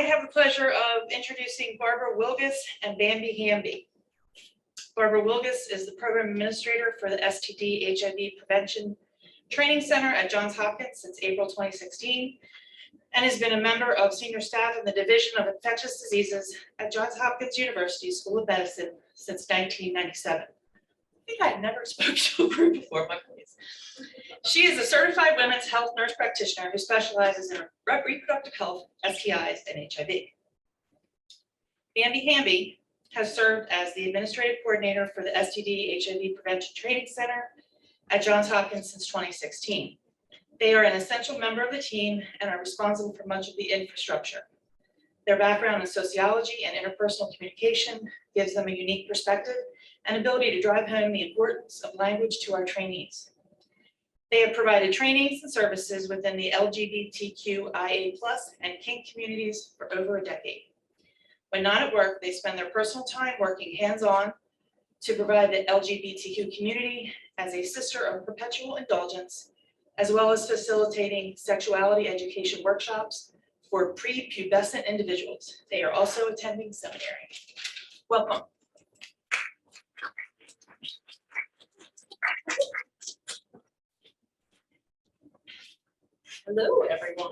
have the pleasure of introducing Barbara Wilkis and Bambi Hamby. Barbara Wilkis is the program administrator for the STD HIV Prevention Training Center at Johns Hopkins since April 2016, and has been a member of senior staff in the Division of Infectious Diseases at Johns Hopkins University School of Medicine since 1997. I think I've never spoken to her before, my please. She is a certified women's health nurse practitioner who specializes in reproductive health, STIs, and HIV. Bambi Hamby has served as the administrative coordinator for the STD HIV Prevention Training Center at Johns Hopkins since 2016. They are an essential member of the team and are responsible for much of the infrastructure. Their background in sociology and interpersonal communication gives them a unique perspective and ability to drive home the importance of language to our trainees. They have provided trainings and services within the LGBTQIA+ and kink communities for over a decade. When not at work, they spend their personal time working hands-on to provide the LGBTQ community as a sister of perpetual indulgence, as well as facilitating sexuality education workshops for prepubescent individuals. They are also attending seminary. Welcome. Hello, everyone.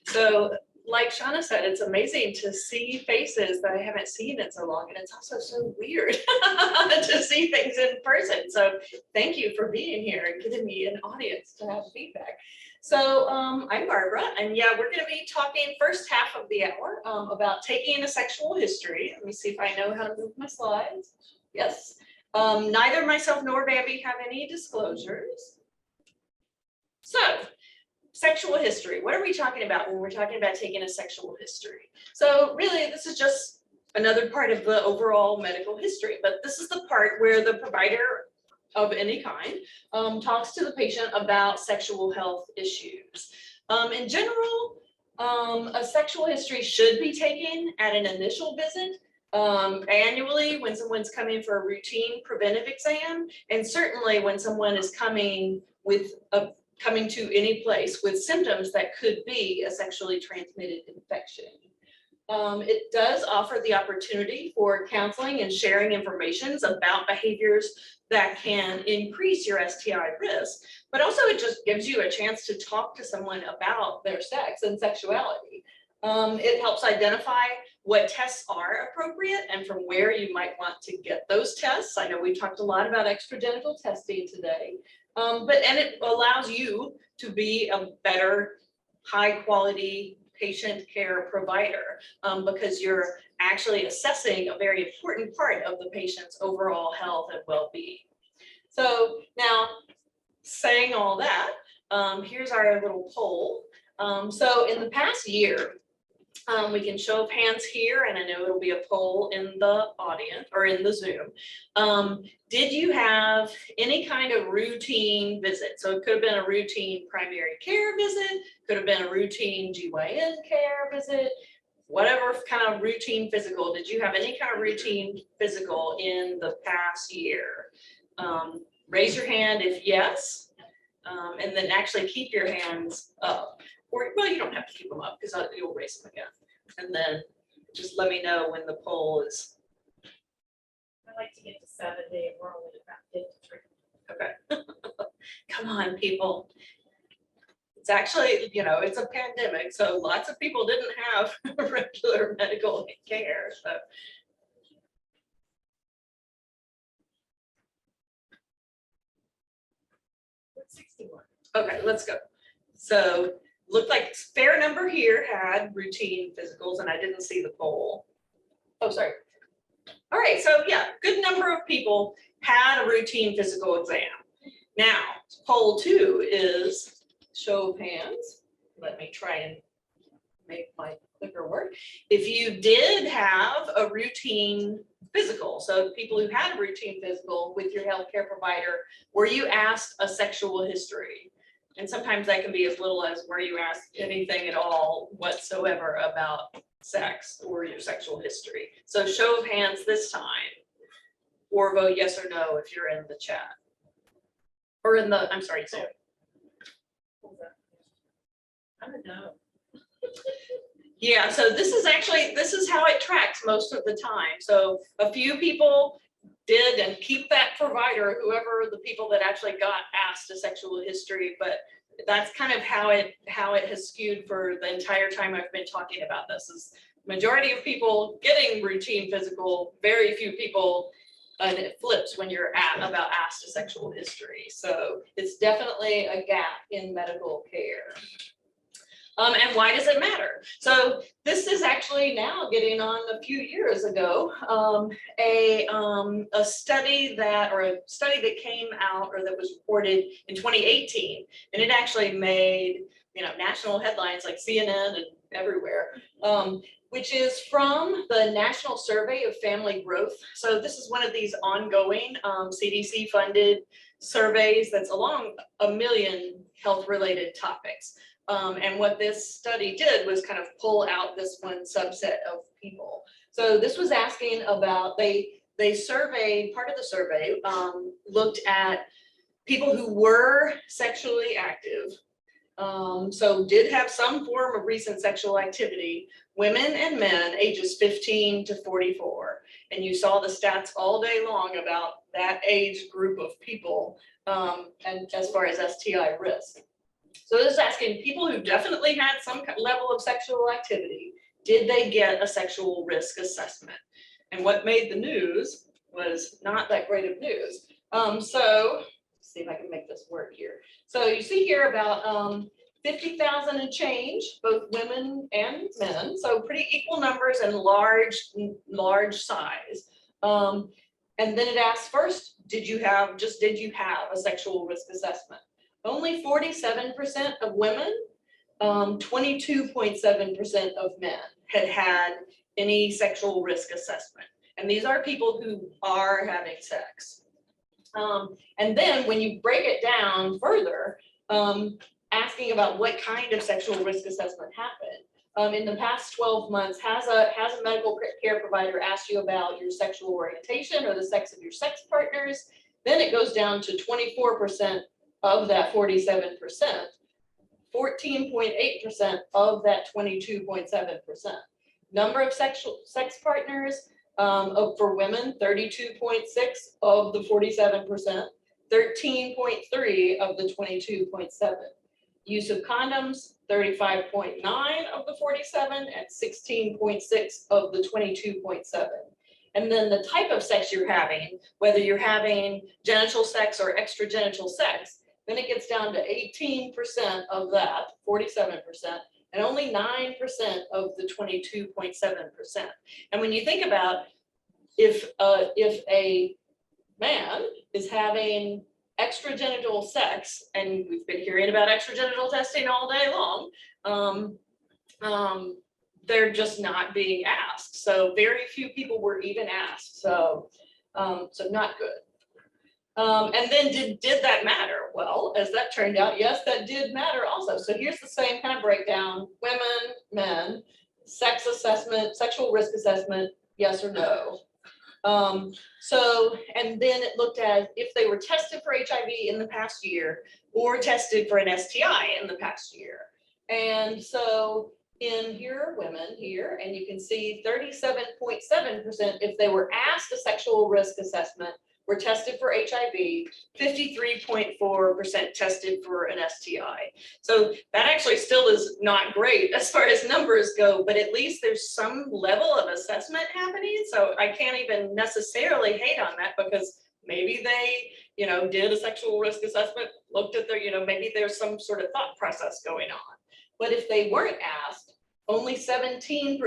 So, like Shauna said, it's amazing to see faces that I haven't seen in so long, and it's also so weird to see things in person. So thank you for being here and giving me an audience to have feedback. So I'm Barbara, and yeah, we're going to be talking first half of the hour about taking a sexual history. Let me see if I know how to move my slides. Yes. Neither myself nor Bambi have any disclosures. So, sexual history. What are we talking about when we're talking about taking a sexual history? So really, this is just another part of the overall medical history, but this is the part where the provider of any kind talks to the patient about sexual health issues. In general, a sexual history should be taken at an initial visit, annually when someone's coming for a routine preventive exam, and certainly when someone is coming to any place with symptoms that could be a sexually transmitted infection. It does offer the opportunity for counseling and sharing information about behaviors that can increase your STI risk, but also it just gives you a chance to talk to someone about their sex and sexuality. It helps identify what tests are appropriate and from where you might want to get those tests. I know we talked a lot about extragenital testing today. And it allows you to be a better, high quality patient care provider because you're actually assessing a very important part of the patient's overall health and well-being. So now, saying all that, here's our little poll. So in the past year, we can show of hands here, and I know it'll be a poll in the audience or in the Zoom. Did you have any kind of routine visit? So it could have been a routine primary care visit, could have been a routine GYN care visit, whatever kind of routine physical. Did you have any kind of routine physical in the past year? Raise your hand if yes, and then actually keep your hands up. Or, well, you don't have to keep them up because you'll raise them again. And then just let me know when the poll is. I like to get to 70 and we're only about 53. Okay. Come on, people. It's actually, it's a pandemic, so lots of people didn't have regular medical care. So. What's 61? Okay, let's go. So looked like a fair number here had routine physicals, and I didn't see the poll. Oh, sorry. All right, so yeah, good number of people had a routine physical exam. Now, poll 2 is show of hands. Let me try and make my clicker work. If you did have a routine physical, so people who had a routine physical with your healthcare provider, were you asked a sexual history? And sometimes that can be as little as were you asked anything at all whatsoever about sex or your sexual history. So show of hands this time, or vote yes or no if you're in the chat. Or in the, I'm sorry, Zoom. I don't know. Yeah, so this is how it tracks most of the time. So a few people did and keep that provider, whoever the people that actually got asked a sexual history, but that's kind of how it has skewed for the entire time I've been talking about this. Is majority of people getting routine physical, very few people, and it flips when you're about asked a sexual history. So it's definitely a gap in medical care. And why does it matter? So this is actually now getting on a few years ago, a study that came out or that was reported in 2018, and it actually made national headlines like CNN and everywhere, which is from the National Survey of Family Growth. So this is one of these ongoing CDC funded surveys that's along a million health related topics. And what this study did was kind of pull out this one subset of people. So this was asking about, they surveyed, part of the survey looked at people who were sexually active, so did have some form of recent sexual activity, women and men ages 15 to 44. And you saw the stats all day long about that age group of people, and as far as STI risk. So this is asking people who definitely had some level of sexual activity, did they get a sexual risk assessment? And what made the news was not that great of news. So let's see if I can make this work here. So you see here about 50,000 and change, both women and men. So pretty equal numbers and large size. And then it asks first, did you have a sexual risk assessment? Only 47% of women, 22.7% of men had any sexual risk assessment. And these are people who are having sex. And then when you break it down further, asking about what kind of sexual risk assessment happened. In the past 12 months, has a medical care provider asked you about your sexual orientation or the sex of your sex partners? Then it goes down to 24% of that 47%, 14.8% of that 22.7%. Number of sex partners for women, 32.6 of the 47%, 13.3 of the 22.7. Use of condoms, 35.9 of the 47 and 16.6 of the 22.7. And then the type of sex you're having, whether you're having genital sex or extragenital sex, then it gets down to 18% of that, 47%, and only 9% of the 22.7%. And when you think about if a man is having extragenital sex, and we've been hearing about extragenital testing all day long, they're just not being asked. So very few people were even asked. So not good. And then did that matter? Well, as that turned out, yes, that did matter also. So here's the same kind of breakdown: women, men, sex assessment, sexual risk assessment, yes or no. And then it looked at if they were tested for HIV in the past year or tested for an STI in the past year. And so in here, women here, and you can see 37.7% if they were asked a sexual risk assessment were tested for HIV, 53.4% tested for an STI. So that actually still is not great as far as numbers go, but at least there's some level of assessment happening. So I can't even necessarily hate on that, because maybe they, did a sexual risk assessment, looked at their, maybe there's some sort of thought process going on. But if they weren't asked, only 17%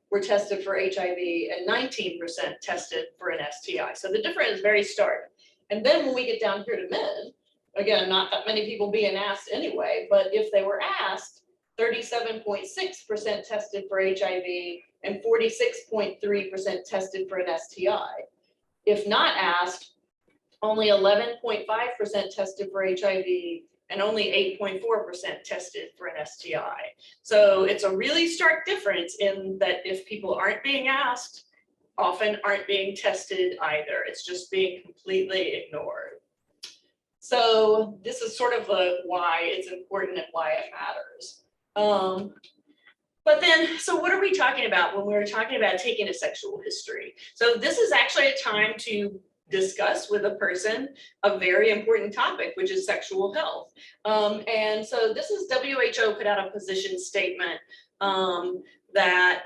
were tested for HIV and 19% tested for an STI. So the difference is very stark. And then when we get down here to men, again, not that many people being asked anyway, but if they were asked, 37.6% tested for HIV and 46.3% tested for an STI. If not asked, only 11.5% tested for HIV and only 8.4% tested for an STI. So it's a really stark difference in that if people aren't being asked, often aren't being tested either. It's just being completely ignored. So this is sort of why it's important and why it matters. But then, so what are we talking about when we're talking about taking a sexual history? So this is actually a time to discuss with a person a very important topic, which is sexual health. And so this is WHO put out a position statement that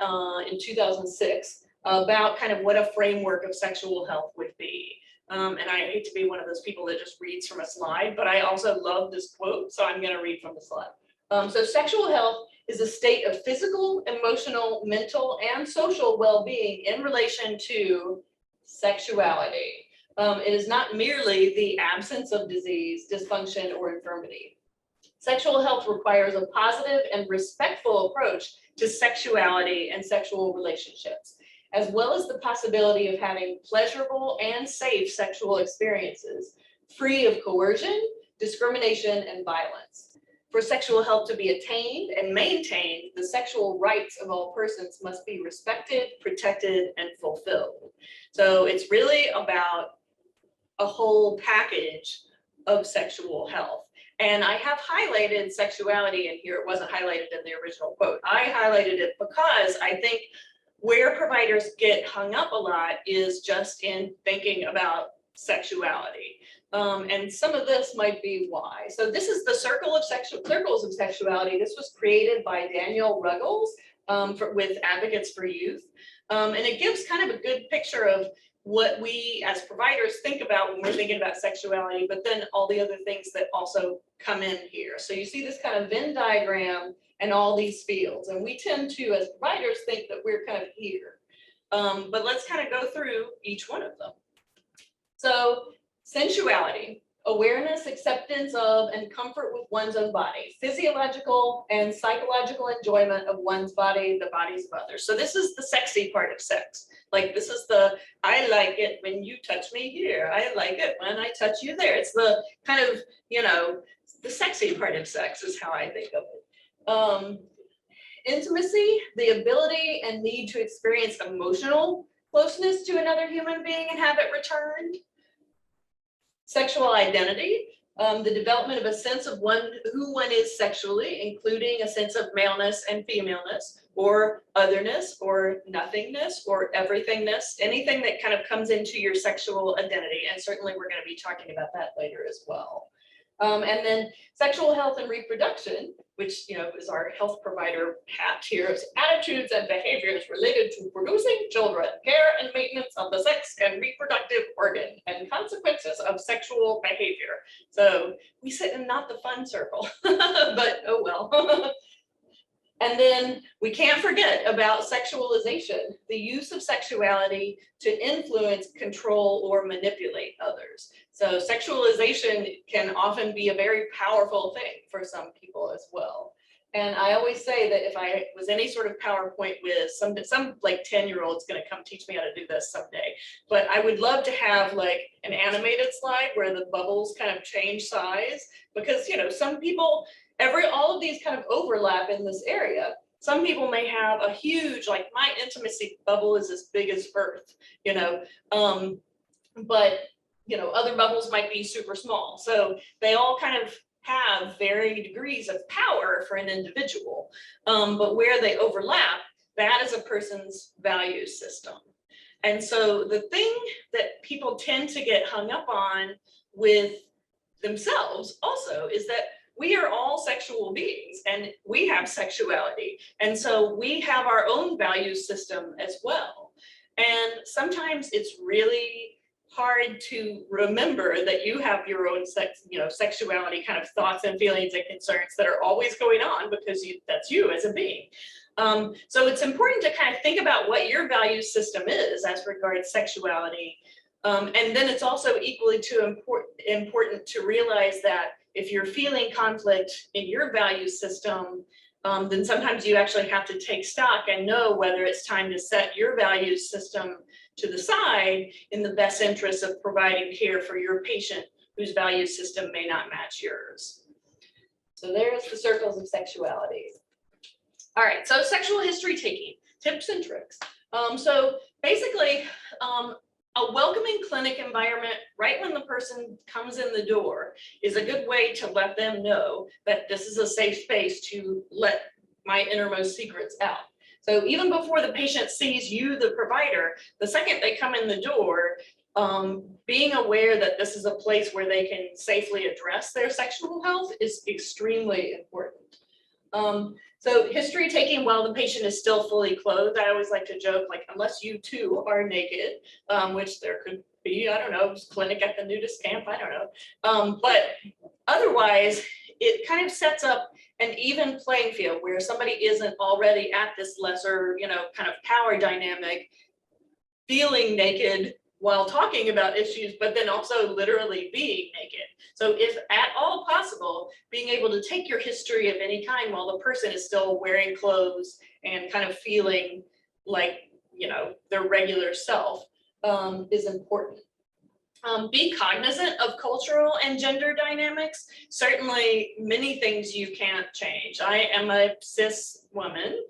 in 2006 about kind of what a framework of sexual health would be. And I hate to be one of those people that just reads from a slide, but I also love this quote, so I'm going to read from the slide. So sexual health is a state of physical, emotional, mental, and social well-being in relation to sexuality. It is not merely the absence of disease, dysfunction, or infirmity. Sexual health requires a positive and respectful approach to sexuality and sexual relationships, as well as the possibility of having pleasurable and safe sexual experiences, free of coercion, discrimination, and violence. For sexual health to be attained and maintained, the sexual rights of all persons must be respected, protected, and fulfilled. So it's really about a whole package of sexual health. And I have highlighted sexuality in here. It wasn't highlighted in the original quote. I highlighted it because I think where providers get hung up a lot is just in thinking about sexuality. And some of this might be why. So this is the circles of sexuality. This was created by Daniel Ruggles with Advocates for Youth. And it gives kind of a good picture of what we as providers think about when we're thinking about sexuality, but then all the other things that also come in here. So you see this kind of Venn diagram and all these fields. And we tend to, as providers, think that we're kind of here. But let's kind of go through each one of them. So sensuality, awareness, acceptance of, and comfort with one's own body, physiological and psychological enjoyment of one's body, the bodies of others. So this is the sexy part of sex. Like this is the, I like it when you touch me here. I like it when I touch you there. It's the kind of, you know, the sexy part of sex is how I think of it. Intimacy, the ability and need to experience emotional closeness to another human being and have it returned. Sexual identity, the development of a sense of who one is sexually, including a sense of maleness and femaleness, or otherness, or nothingness, or everythingness, anything that kind of comes into your sexual identity. And certainly we're going to be talking about that later as well. And then sexual health and reproduction, which, you know, is our health provider hat here, is attitudes and behaviors related to producing children, care and maintenance of the sex and reproductive organ, and consequences of sexual behavior. So we sit in not the fun circle, but oh well. And then we can't forget about sexualization, the use of sexuality to influence, control, or manipulate others. So sexualization can often be a very powerful thing for some people as well. And I always say that if I was any sort of PowerPoint whiz, some like 10-year-old's gonna come teach me how to do this someday. But I would love to have like an animated slide where the bubbles kind of change size, because, you know, some people, all of these kind of overlap in this area. Some people may have a huge, like my intimacy bubble is as big as Earth, you know, but, you know, other bubbles might be super small. So they all kind of have varying degrees of power for an individual, but where they overlap, that is a person's value system. And so the thing that people tend to get hung up on with themselves also is that we are all sexual beings and we have sexuality. And so we have our own value system as well. And sometimes it's really hard to remember that you have your own sexuality kind of thoughts and feelings and concerns that are always going on, because that's you as a being. So it's important to kind of think about what your value system is as regards sexuality. And then it's also equally important to realize that if you're feeling conflict in your value system, then sometimes you actually have to take stock and know whether it's time to set your value system to the side in the best interest of providing care for your patient whose value system may not match yours. So there's the circles of sexuality. All right, so sexual history taking, tips and tricks. So basically, a welcoming clinic environment right when the person comes in the door is a good way to let them know that this is a safe space to let my innermost secrets out. So even before the patient sees you, the provider, the second they come in the door, being aware that this is a place where they can safely address their sexual health is extremely important. So history taking while the patient is still fully clothed, I always like to joke, like, unless you too are naked, which there could be, I don't know, clinic at the nudist camp, I don't know. But otherwise, it kind of sets up an even playing field where somebody isn't already at this lesser, kind of power dynamic, feeling naked while talking about issues, but then also literally being naked. So if at all possible, being able to take your history of any kind while the person is still wearing clothes and kind of feeling like, their regular self is important. Be cognizant of cultural and gender dynamics. Certainly many things you can't change. I am a cis woman.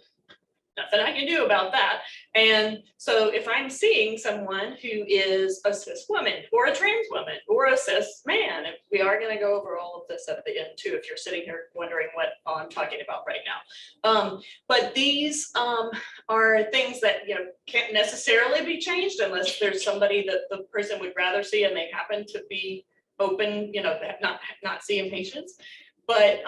Nothing I can do about that. And so if I'm seeing someone who is a cis woman or a trans woman or a cis man, if we are going to go over all of this at the end too, if you're sitting here wondering what I'm talking about right now. But these are things that can't necessarily be changed unless there's somebody that the person would rather see and they happen to be open, not seeing patients. But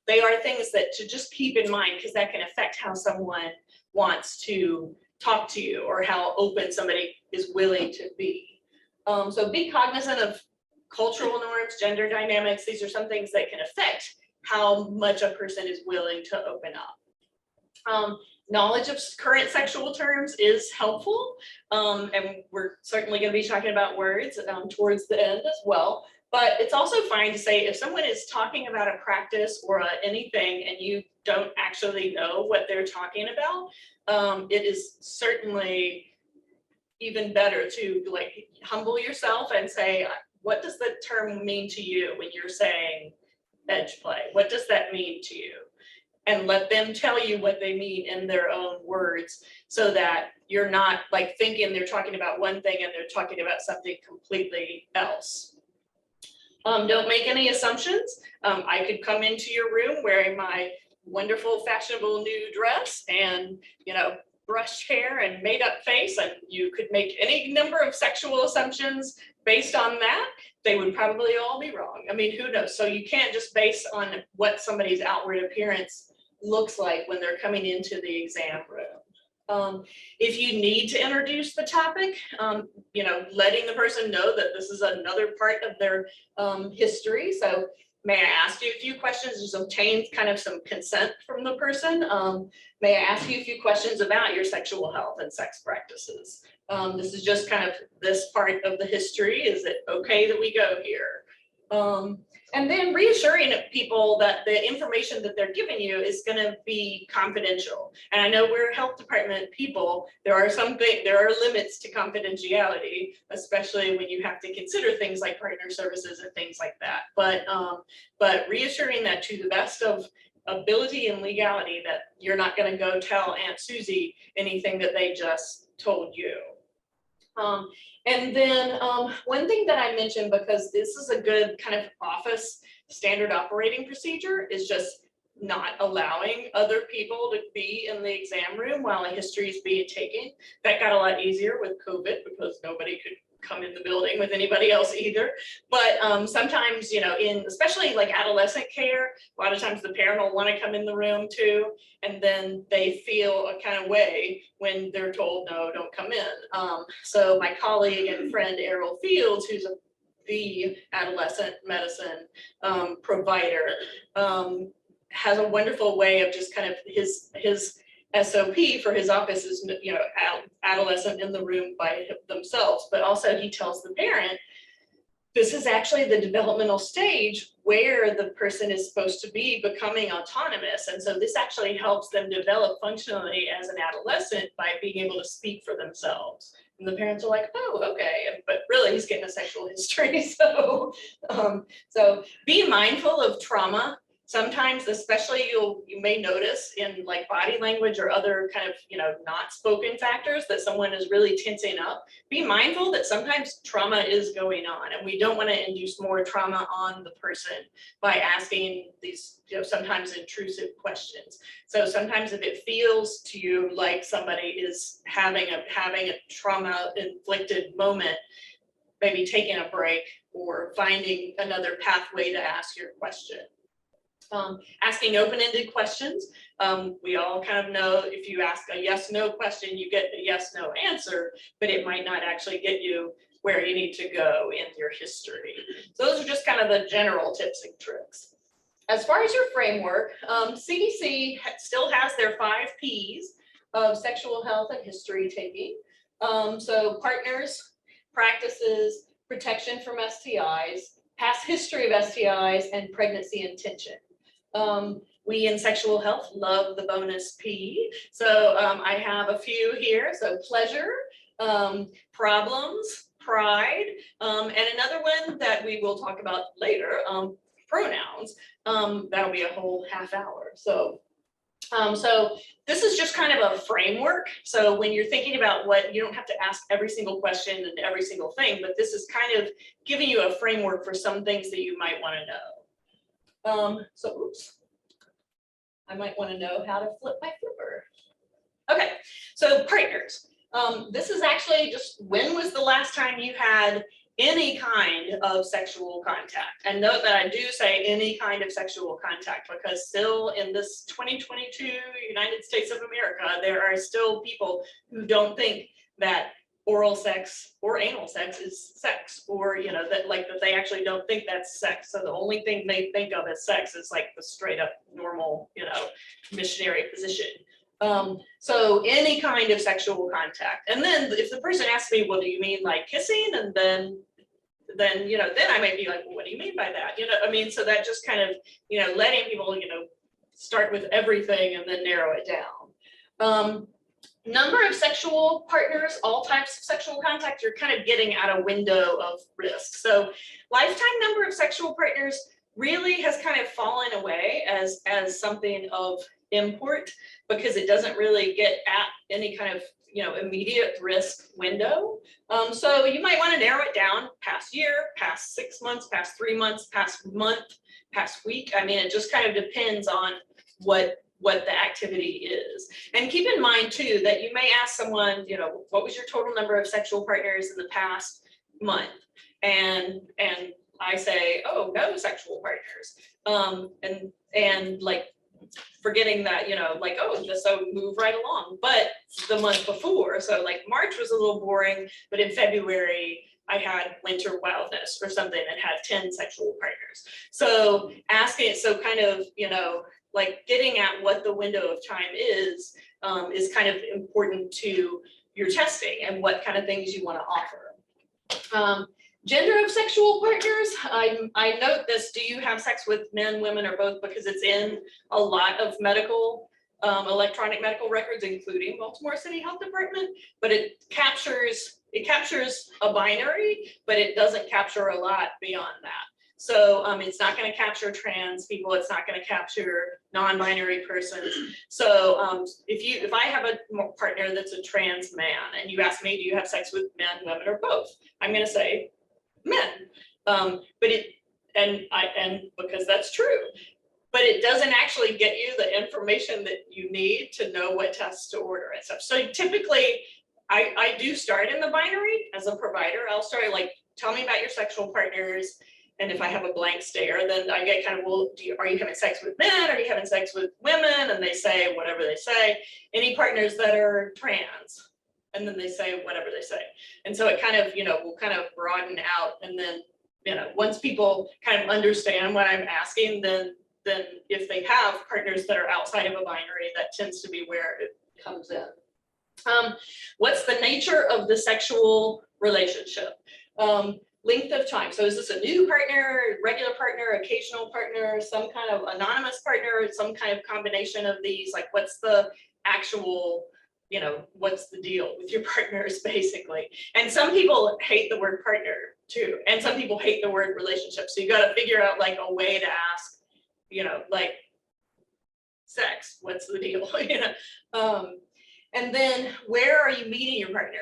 they are things that to just keep in mind, because that can affect how someone wants to talk to you or how open somebody is willing to be. So be cognizant of cultural norms, gender dynamics. These are some things that can affect how much a person is willing to open up. Knowledge of current sexual terms is helpful. And we're certainly going to be talking about words towards the end as well. But it's also fine to say if someone is talking about a practice or anything and you don't actually know what they're talking about, it is certainly even better to humble yourself and say, what does the term mean to you when you're saying edge play? What does that mean to you? And let them tell you what they mean in their own words so that you're not thinking they're talking about one thing and they're talking about something completely else. Don't make any assumptions. I could come into your room wearing my wonderful fashionable new dress and, brushed hair and made up face, and you could make any number of sexual assumptions based on that. They would probably all be wrong. I mean, who knows? So you can't just base on what somebody's outward appearance looks like when they're coming into the exam room. If you need to introduce the topic, letting the person know that this is another part of their history. So may I ask you a few questions, just obtain kind of some consent from the person? May I ask you a few questions about your sexual health and sex practices? This is just kind of this part of the history. Is it okay that we go here? And then reassuring people that the information that they're giving you is going to be confidential. And I know we're health department people. There are limits to confidentiality, especially when you have to consider things like partner services and things like that. But reassuring that to the best of ability and legality that you're not going to go tell Aunt Susie anything that they just told you. And then one thing that I mentioned, because this is a good kind of office standard operating procedure, is just not allowing other people to be in the exam room while a history is being taken. That got a lot easier with COVID because nobody could come in the building with anybody else either. But sometimes, especially adolescent care, a lot of times the parent will want to come in the room too, and then they feel a kind of way when they're told, no, don't come in. So my colleague and friend Errol Fields, who's the adolescent medicine provider, has a wonderful way of just kind of his SOP for his office is, adolescent in the room by themselves, but also he tells the parent, this is actually the developmental stage where the person is supposed to be becoming autonomous. And so this actually helps them develop functionally as an adolescent by being able to speak for themselves. And the parents are like, oh, okay, but really he's getting a sexual history. So be mindful of trauma Sometimes, especially you may notice in like body language or other kind of, not spoken factors that someone is really tensing up. Be mindful that sometimes trauma is going on and we don't want to induce more trauma on the person by asking these, sometimes intrusive questions. So sometimes if it feels to you like somebody is having a trauma inflicted moment, maybe taking a break or finding another pathway to ask your question. Asking open-ended questions. We all kind of know if you ask a yes/no question, you get a yes/no answer, but it might not actually get you where you need to go in your history. So those are just kind of the general tips and tricks. As far as your framework, CDC still has their 5 Ps of sexual health and history taking. So partners, practices, protection from STIs, past history of STIs, and pregnancy intention. We in sexual health love the bonus P. So I have a few here. So pleasure, problems, pride, and another one that we will talk about later, pronouns. That'll be a whole half hour. So this is just kind of a framework. So when you're thinking about what, you don't have to ask every single question and every single thing, but this is kind of giving you a framework for some things that you might want to know. Oops. I might want to know how to flip my flipper. Okay, so partners. This is actually just when was the last time you had any kind of sexual contact? And note that I do say any kind of sexual contact because still in this 2022 United States of America, there are still people who don't think that oral sex or anal sex is sex, or that they actually don't think that's sex. So the only thing they think of as sex is like the straight up normal, missionary position. So any kind of sexual contact. And then if the person asks me, well, do you mean like kissing? And then I might be like, well, what do you mean by that? So that just kind of, letting people, start with everything and then narrow it down. Number of sexual partners, all types of sexual contact, you're kind of getting at a window of risk. So lifetime number of sexual partners really has kind of fallen away as something of import because it doesn't really get at any kind of immediate risk window. So you might want to narrow it down past year, past 6 months, past 3 months, past month, past week. I mean, it just kind of depends on what the activity is. And keep in mind too, that you may ask someone, what was your total number of sexual partners in the past month? And I say, oh, no sexual partners. And like forgetting that, oh, just so move right along. But the month before, so like March was a little boring, but in February, I had winter wildness or something that had 10 sexual partners. So asking, so kind of, like getting at what the window of time is kind of important to your testing and what kind of things you want to offer. Gender of sexual partners, I note this, do you have sex with men, women, or both? Because it's in a lot of medical, electronic medical records, including Baltimore City Health Department, but it captures a binary, but it doesn't capture a lot beyond that. So it's not going to capture trans people. It's not going to capture non-binary persons. So if I have a partner that's a trans man and you ask me, do you have sex with men, women, or both? I'm going to say men. And because that's true, but it doesn't actually get you the information that you need to know what tests to order and stuff. So typically, I do start in the binary as a provider. I'll start like, tell me about your sexual partners. And if I have a blank stare, then I get kind of, well, are you having sex with men? Are you having sex with women? And they say whatever they say. Any partners that are trans? And then they say whatever they say. And so it kind of, will kind of broaden out. And then, once people kind of understand what I'm asking, then if they have partners that are outside of a binary, that tends to be where it comes in. What's the nature of the sexual relationship? Length of time. So is this a new partner, regular partner, occasional partner, some kind of anonymous partner, some kind of combination of these? Like what's the actual, what's the deal with your partners basically? And some people hate the word partner too. And some people hate the word relationship. So you got to figure out like a way to ask you know, like sex, what's the deal? You know, and then where are you meeting your partner?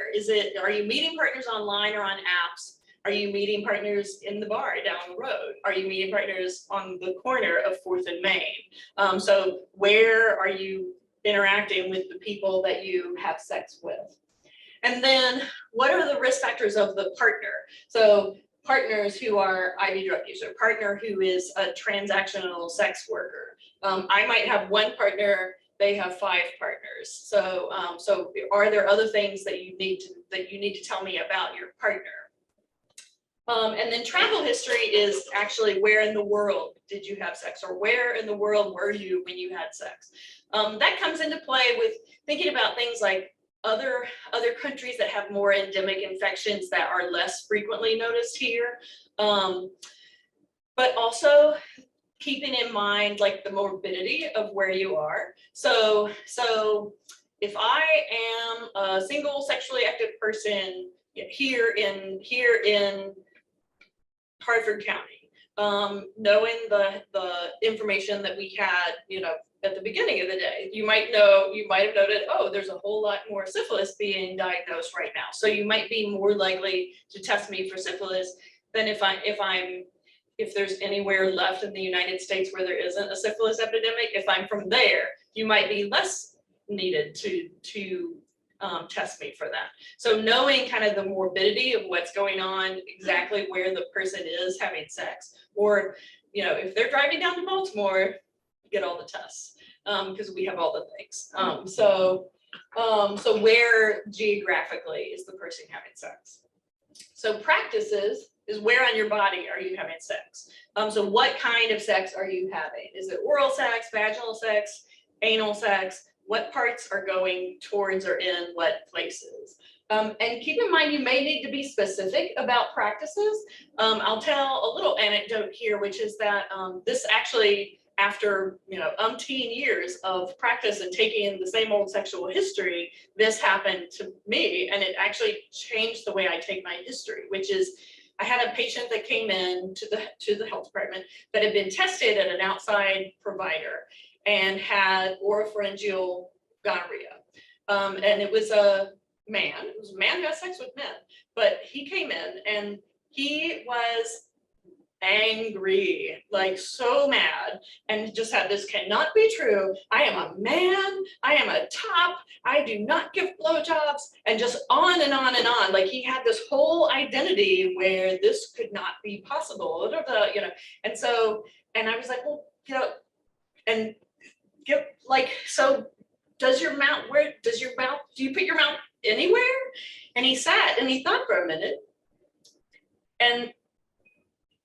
Are you meeting partners online or on apps? Are you meeting partners in the bar down the road? Are you meeting partners on the corner of 4th and Main? So where are you interacting with the people that you have sex with? And then what are the risk factors of the partner? So partners who are IV drug user, partner who is a transactional sex worker. I might have one partner, they have 5 partners. So so are there other things that you need to tell me about your partner? And then travel history is actually where in the world did you have sex, or where in the world were you when you had sex? That comes into play with thinking about things like other countries that have more endemic infections that are less frequently noticed here. But also keeping in mind like the morbidity of where you are. So if I am a single sexually active person here in Hartford County, knowing the information that we had, you know, at the beginning of the day, you might have noted, oh, there's a whole lot more syphilis being diagnosed right now. So you might be more likely to test me for syphilis than if there's anywhere left in the United States where there isn't a syphilis epidemic. If I'm from there, you might be less needed to test me for that. So knowing kind of the morbidity of what's going on, exactly where the person is having sex, or, you know, if they're driving down to Baltimore, get all the tests, because we have all the things. So where geographically is the person having sex? So practices is where on your body are you having sex? So what kind of sex are you having? Is it oral sex, vaginal sex, anal sex? What parts are going towards or in what places? And keep in mind, you may need to be specific about practices. I'll tell a little anecdote here, which is that this actually, after, you know, umpteen years of practice and taking in the same old sexual history, this happened to me, and it actually changed the way I take my history, which is I had a patient that came in to the health department that had been tested at an outside provider and had oropharyngeal gonorrhea. And it was a man who has sex with men, but he came in and he was angry, like so mad, and just had this cannot be true. I am a man, I am a top, I do not give blowjobs, and just on and on and on. Like he had this whole identity where this could not be possible, you know. And so, and I was like, well, you know, and give like, so does your mouth, do you put your mouth anywhere? And he sat and he thought for a minute, and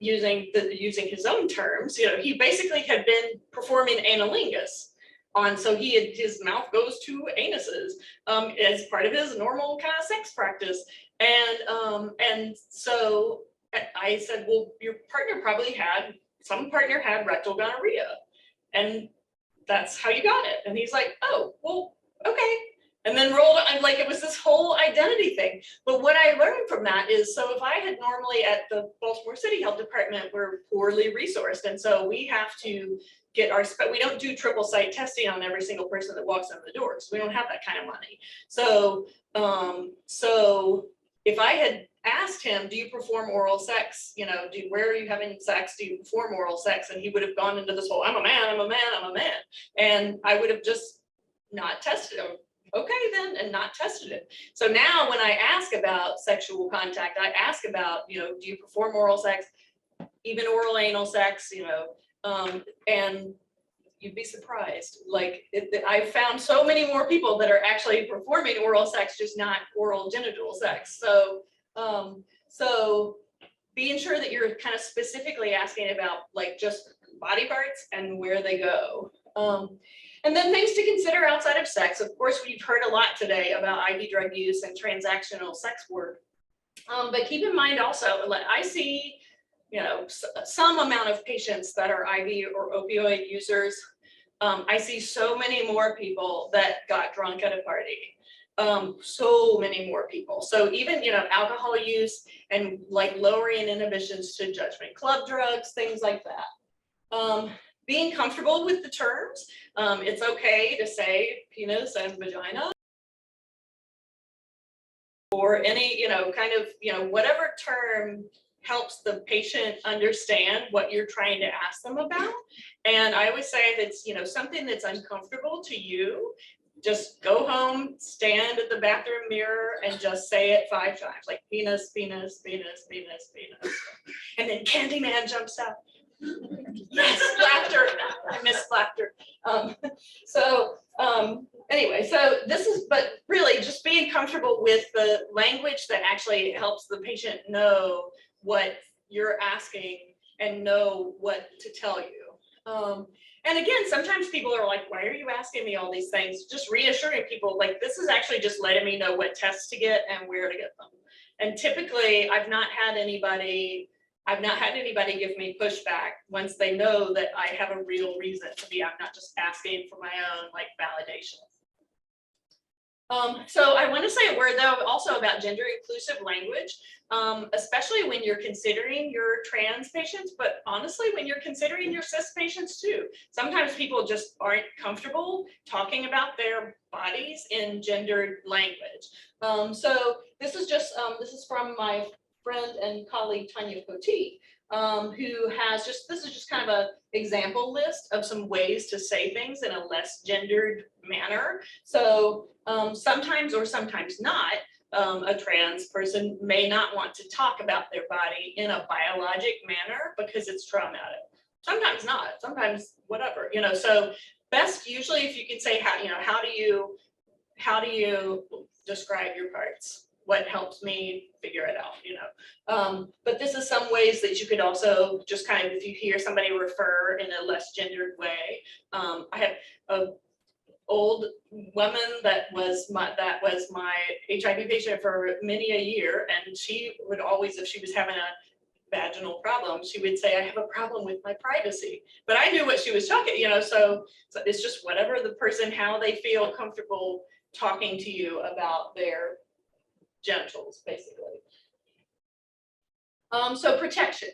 using his own terms, you know, he basically had been performing analingus on, so his mouth goes to anuses as part of his normal kind of sex practice. And so I said, well, your partner probably some partner had rectal gonorrhea, and that's how you got it. And he's like, oh, well, okay. And then rolled on, like it was this whole identity thing. But what I learned from that is, so if I had normally at the Baltimore City Health Department, we're poorly resourced. And so we have to get we don't do triple site testing on every single person that walks in the doors. We don't have that kind of money. So, so if I had asked him, do you perform oral sex? You know, where are you having sex? Do you perform oral sex? And he would have gone into this whole, I'm a man, I'm a man, I'm a man. And I would have just not tested him. Okay, then, and not tested it. So now when I ask about sexual contact, I ask about, you know, do you perform oral sex, even oral anal sex, you know, and you'd be surprised. Like I found so many more people that are actually performing oral sex, just not oral genital sex. So, so being sure that you're kind of specifically asking about like just body parts and where they go. And then things to consider outside of sex. Of course, we've heard a lot today about IV drug use and transactional sex work. But keep in mind also, I see, you know, some amount of patients that are IV or opioid users. I see so many more people that got drunk at a party. So many more people. So even, you know, alcohol use and like lowering inhibitions to judgment, club drugs, things like that. being comfortable with the terms. It's okay to say penis and vagina, or any, kind of, whatever term helps the patient understand what you're trying to ask them about. And I always say if it's, something that's uncomfortable to you, just go home, stand at the bathroom mirror and just say it 5 times, like penis, penis, penis, penis, penis. And then Candyman jumps out. Yes, laughter. I miss laughter. Anyway, so this is, but really just being comfortable with the language that actually helps the patient know what you're asking and know what to tell you. And again, sometimes people are like, why are you asking me all these things? Just reassuring people, like, this is actually just letting me know what tests to get and where to get them. And typically I've not had anybody give me pushback once they know that I have a real reason to be. I'm not just asking for my own like validation. So I want to say a word though also about gender inclusive language, especially when you're considering your trans patients, but honestly, when you're considering your cis patients too. Sometimes people just aren't comfortable talking about their bodies in gendered language. So this is just, this is from my friend and colleague Tanya Cote, who has this is just kind of a example list of some ways to say things in a less gendered manner. So sometimes or sometimes not, a trans person may not want to talk about their body in a biologic manner because it's traumatic. Sometimes not, sometimes whatever, so best usually if you can say how do you describe your parts? What helps me figure it out, but this is some ways that you could also just kind of, if you hear somebody refer in a less gendered way. I have a old woman that was my HIV patient for many a year, and she would always, if she was having a vaginal problem, she would say, I have a problem with my privacy, but I knew what she was talking, so it's just whatever the person, how they feel comfortable talking to you about their genitals, basically. So protection.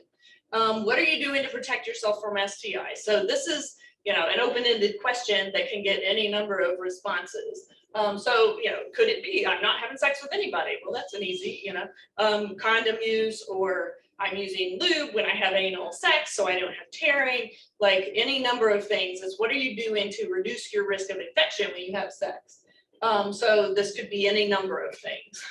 What are you doing to protect yourself from STI? So this is, an open-ended question that can get any number of responses. So, could it be I'm not having sex with anybody? Well, that's an easy, condom use, or I'm using lube when I have anal sex so I don't have tearing, like any number of things. Is what are you doing to reduce your risk of infection when you have sex? So this could be any number of things.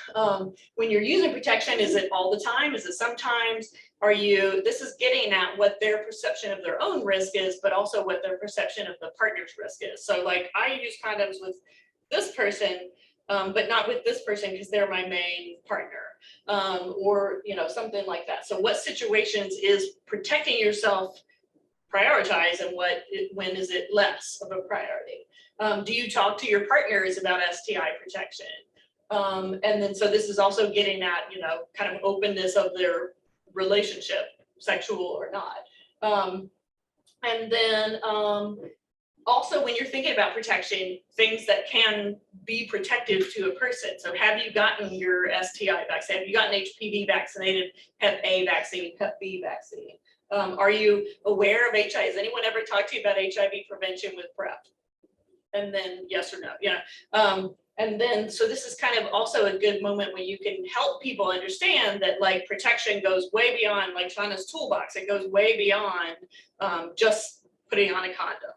When you're using protection, is it all the time? Is it sometimes? This is getting at what their perception of their own risk is, but also what their perception of the partner's risk is. So like I use condoms with this person, but not with this person because they're my main partner, or something like that. So what situations is protecting yourself prioritized, and when is it less of a priority? Do you talk to your partners about STI protection? And then, so this is also getting at, kind of openness of their relationship, sexual or not. And then also when you're thinking about protection, things that can be protective to a person. So have you gotten your STI vaccine? Have you gotten HPV vaccinated, Hep A vaccine, Hep B vaccine? Are you aware of HIV? Has anyone ever talked to you about HIV prevention with PrEP? And then yes or no, and then, so this is kind of also a good moment when you can help people understand that like protection goes way beyond like Shauna's toolbox. It goes way beyond just putting on a condom.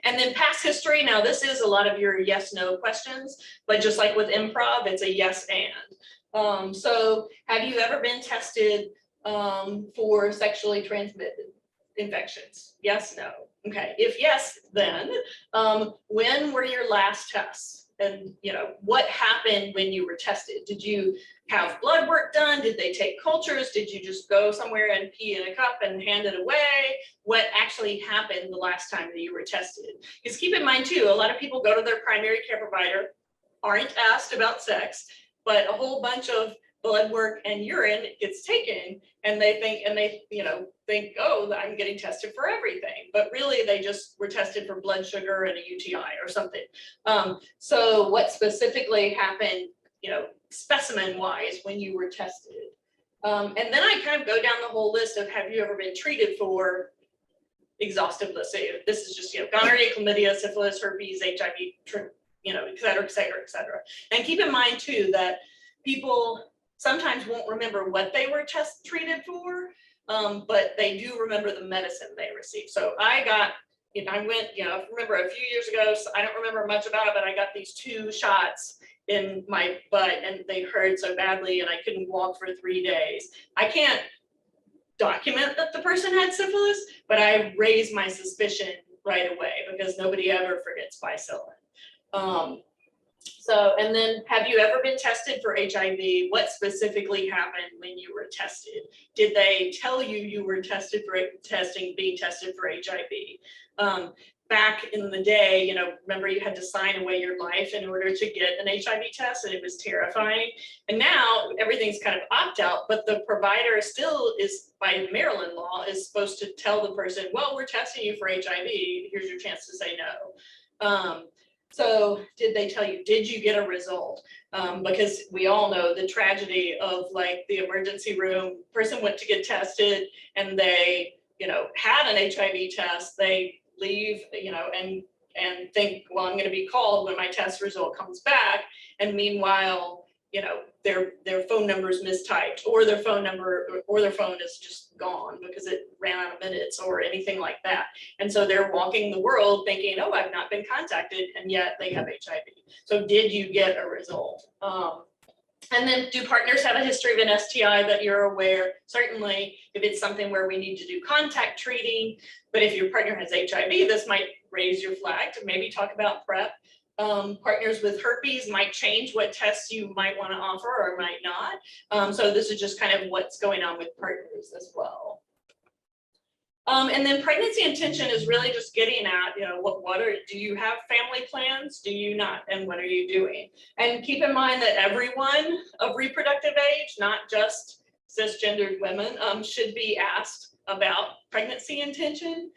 And then past history. Now this is a lot of your yes, no questions, but just like with improv, it's a yes and. So have you ever been tested for sexually transmitted infections? Yes, no. Okay, if yes, then when were your last tests? And what happened when you were tested? Did you have blood work done? Did they take cultures? Did you just go somewhere and pee in a cup and hand it away? What actually happened the last time that you were tested? Because keep in mind too, a lot of people go to their primary care provider, aren't asked about sex, but a whole bunch of blood work and urine gets taken, and they think, oh, I'm getting tested for everything, but really they just were tested for blood sugar and a UTI or something. So what specifically happened, specimen wise when you were tested? And then I kind of go down the whole list of, have you ever been treated for exhaustive list? Say this is just, gonorrhea, chlamydia, syphilis, herpes, HIV, et cetera, et cetera, et cetera. And keep in mind too, that people sometimes won't remember what they were treated for, but they do remember the medicine they received. So I went, I remember a few years ago, so I don't remember much about it, but I got these 2 shots in my butt and they hurt so badly and I couldn't walk for 3 days. I can't document that the person had syphilis, but I raised my suspicion right away because nobody ever forgets bicillin. And then have you ever been tested for HIV? What specifically happened when you were tested? Did they tell you you were being tested for HIV? Back in the day, remember you had to sign away your life in order to get an HIV test, and it was terrifying. And now everything's kind of opt out, but the provider still is, by Maryland law, is supposed to tell the person, well, we're testing you for HIV. Here's your chance to say no. So did they tell you, did you get a result? Because we all know the tragedy of like the emergency room, person went to get tested and they, had an HIV test, they leave, and think, well, I'm going to be called when my test result comes back. And meanwhile, their phone number is mistyped, or their phone is just gone because it ran out of minutes or anything like that. And so they're walking the world thinking, oh, I've not been contacted, and yet they have HIV. So did you get a result? And then do partners have a history of an STI that you're aware? Certainly, if it's something where we need to do contact treating, but if your partner has HIV, this might raise your flag to maybe talk about PrEP. Partners with herpes might change what tests you might want to offer or might not. So this is just kind of what's going on with partners as well. And then pregnancy intention is really just getting at, do you have family plans? Do you not? And what are you doing? And keep in mind that everyone of reproductive age, not just cisgendered women, should be asked about pregnancy intention.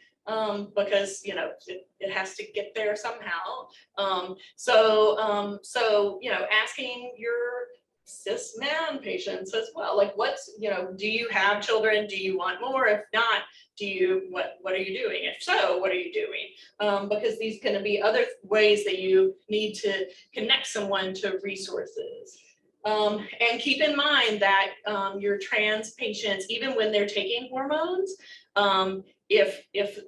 Because it has to get there somehow. Asking your cis man patients as well, like do you have children? Do you want more? If not, what are you doing? If so, what are you doing? Because these can be other ways that you need to connect someone to resources. And keep in mind that your trans patients, even when they're taking hormones, if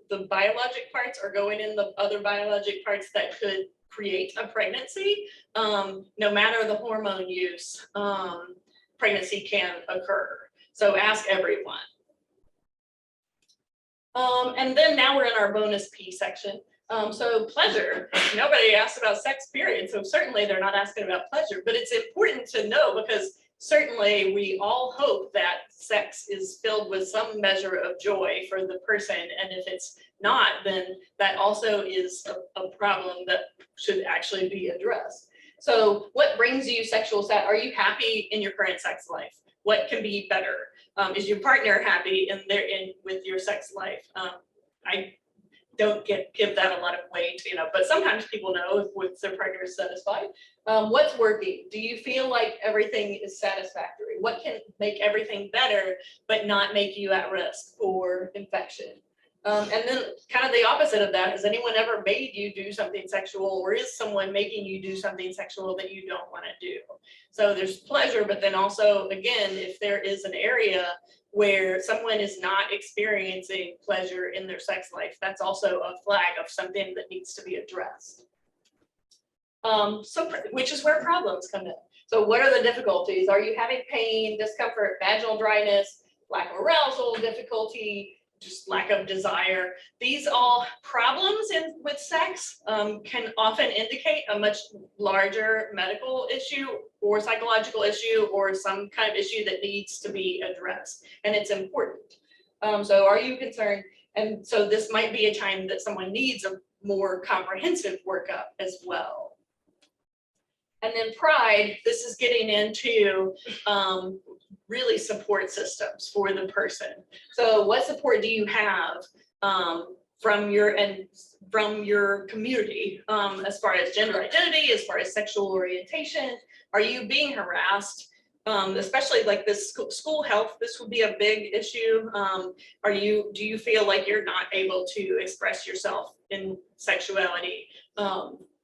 the biologic parts are going in the other biologic parts that could create a pregnancy, no matter the hormone use, pregnancy can occur. So ask everyone. And then now we're in our bonus P section. So pleasure, nobody asked about sex, period. So certainly they're not asking about pleasure, but it's important to know because certainly we all hope that sex is filled with some measure of joy for the person. And if it's not, then that also is a problem that should actually be addressed. So what brings you sexual sat? Are you happy in your current sex life? What can be better? Is your partner happy with your sex life? I don't give that a lot of weight, but sometimes people know if their partner is satisfied. What's working? Do you feel like everything is satisfactory? What can make everything better, but not make you at risk for infection? And then kind of the opposite of that, has anyone ever made you do something sexual, or is someone making you do something sexual that you don't want to do? So there's pleasure, but then also, again, if there is an area where someone is not experiencing pleasure in their sex life, that's also a flag of something that needs to be addressed. Which is where problems come in. So what are the difficulties? Are you having pain, discomfort, vaginal dryness, lack of arousal, difficulty, just lack of desire? These all problems with sex can often indicate a much larger medical issue or psychological issue or some kind of issue that needs to be addressed, and it's important. So are you concerned? And so this might be a time that someone needs a more comprehensive workup as well. And then pride, this is getting into really support systems for the person. So what support do you have from your community as far as gender identity, as far as sexual orientation? Are you being harassed? especially like this school health, this would be a big issue. Do you feel like you're not able to express yourself in sexuality?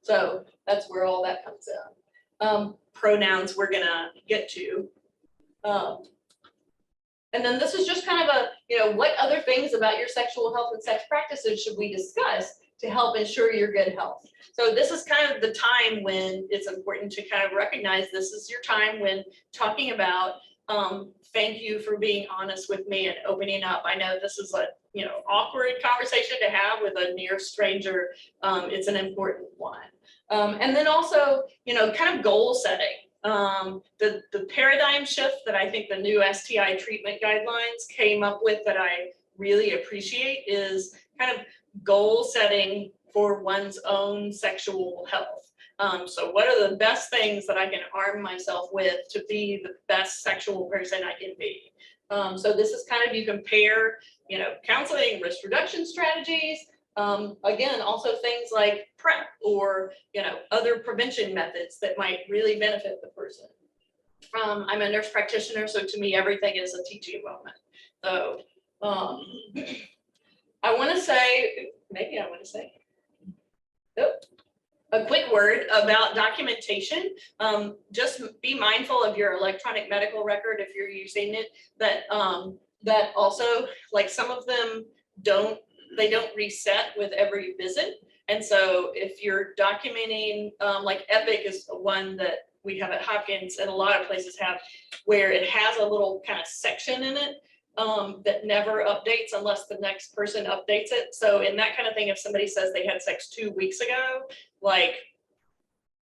So that's where all that comes in. Pronouns we're gonna get to. And then this is just kind of a, what other things about your sexual health and sex practices should we discuss to help ensure your good health? So this is kind of the time when it's important to kind of recognize this is your time when talking about, thank you for being honest with me and opening up. I know this is a, awkward conversation to have with a near stranger. It's an important one. And then also, kind of goal setting. The paradigm shift that I think the new STI treatment guidelines came up with that I really appreciate is kind of goal setting for one's own sexual health. So what are the best things that I can arm myself with to be the best sexual person I can be? So this is kind of, you compare, counseling, risk reduction strategies, again, also things like PrEP or, other prevention methods that might really benefit the person. I'm a nurse practitioner, so to me, everything is a teaching moment. So I want to say, a quick word about documentation. Just be mindful of your electronic medical record if you're using it, that also, like, some of them don't reset with every visit. And so if you're documenting, like Epic is one that we have at Hopkins and a lot of places have, where it has a little kind of section in it that never updates unless the next person updates it. So in that kind of thing, if somebody says they had sex 2 weeks ago, like,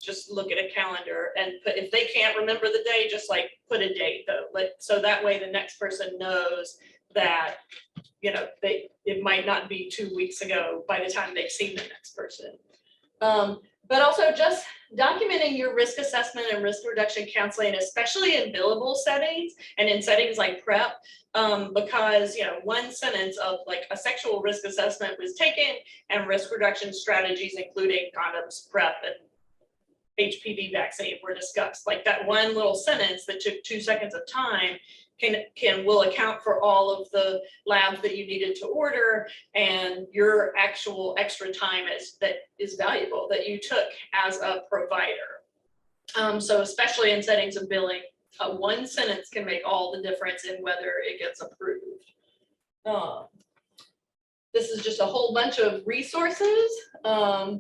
just look at a calendar and put, if they can't remember the day, just like put a date though. So that way the next person knows that, it might not be 2 weeks ago by the time they've seen the next person. But also just documenting your risk assessment and risk reduction counseling, especially in billable settings and in settings like PrEP, because, one sentence of like a sexual risk assessment was taken and risk reduction strategies, including condoms, PrEP, and HPV vaccine were discussed. Like that one little sentence that took 2 seconds of time will account for all of the labs that you needed to order and your actual extra time that is valuable that you took as a provider. So especially in settings of billing, one sentence can make all the difference in whether it gets approved. This is just a whole bunch of resources. So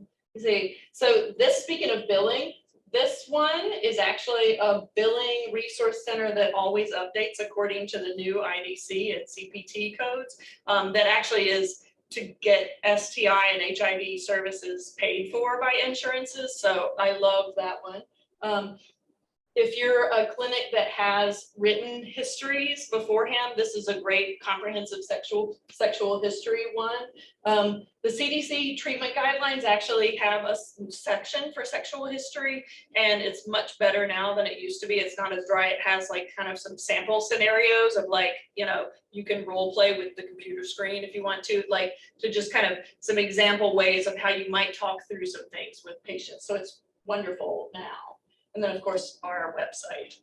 this, speaking of billing, this one is actually a billing resource center that always updates according to the new IDC and CPT codes. That actually is to get STI and HIV services paid for by insurances. So I love that one. If you're a clinic that has written histories beforehand, this is a great comprehensive sexual history one. The CDC treatment guidelines actually have a section for sexual history, and it's much better now than it used to be. It's not as dry. It has like kind of some sample scenarios of like, you can role play with the computer screen if you want to, like to just kind of some example ways of how you might talk through some things with patients. So it's wonderful now. And then, of course, our website.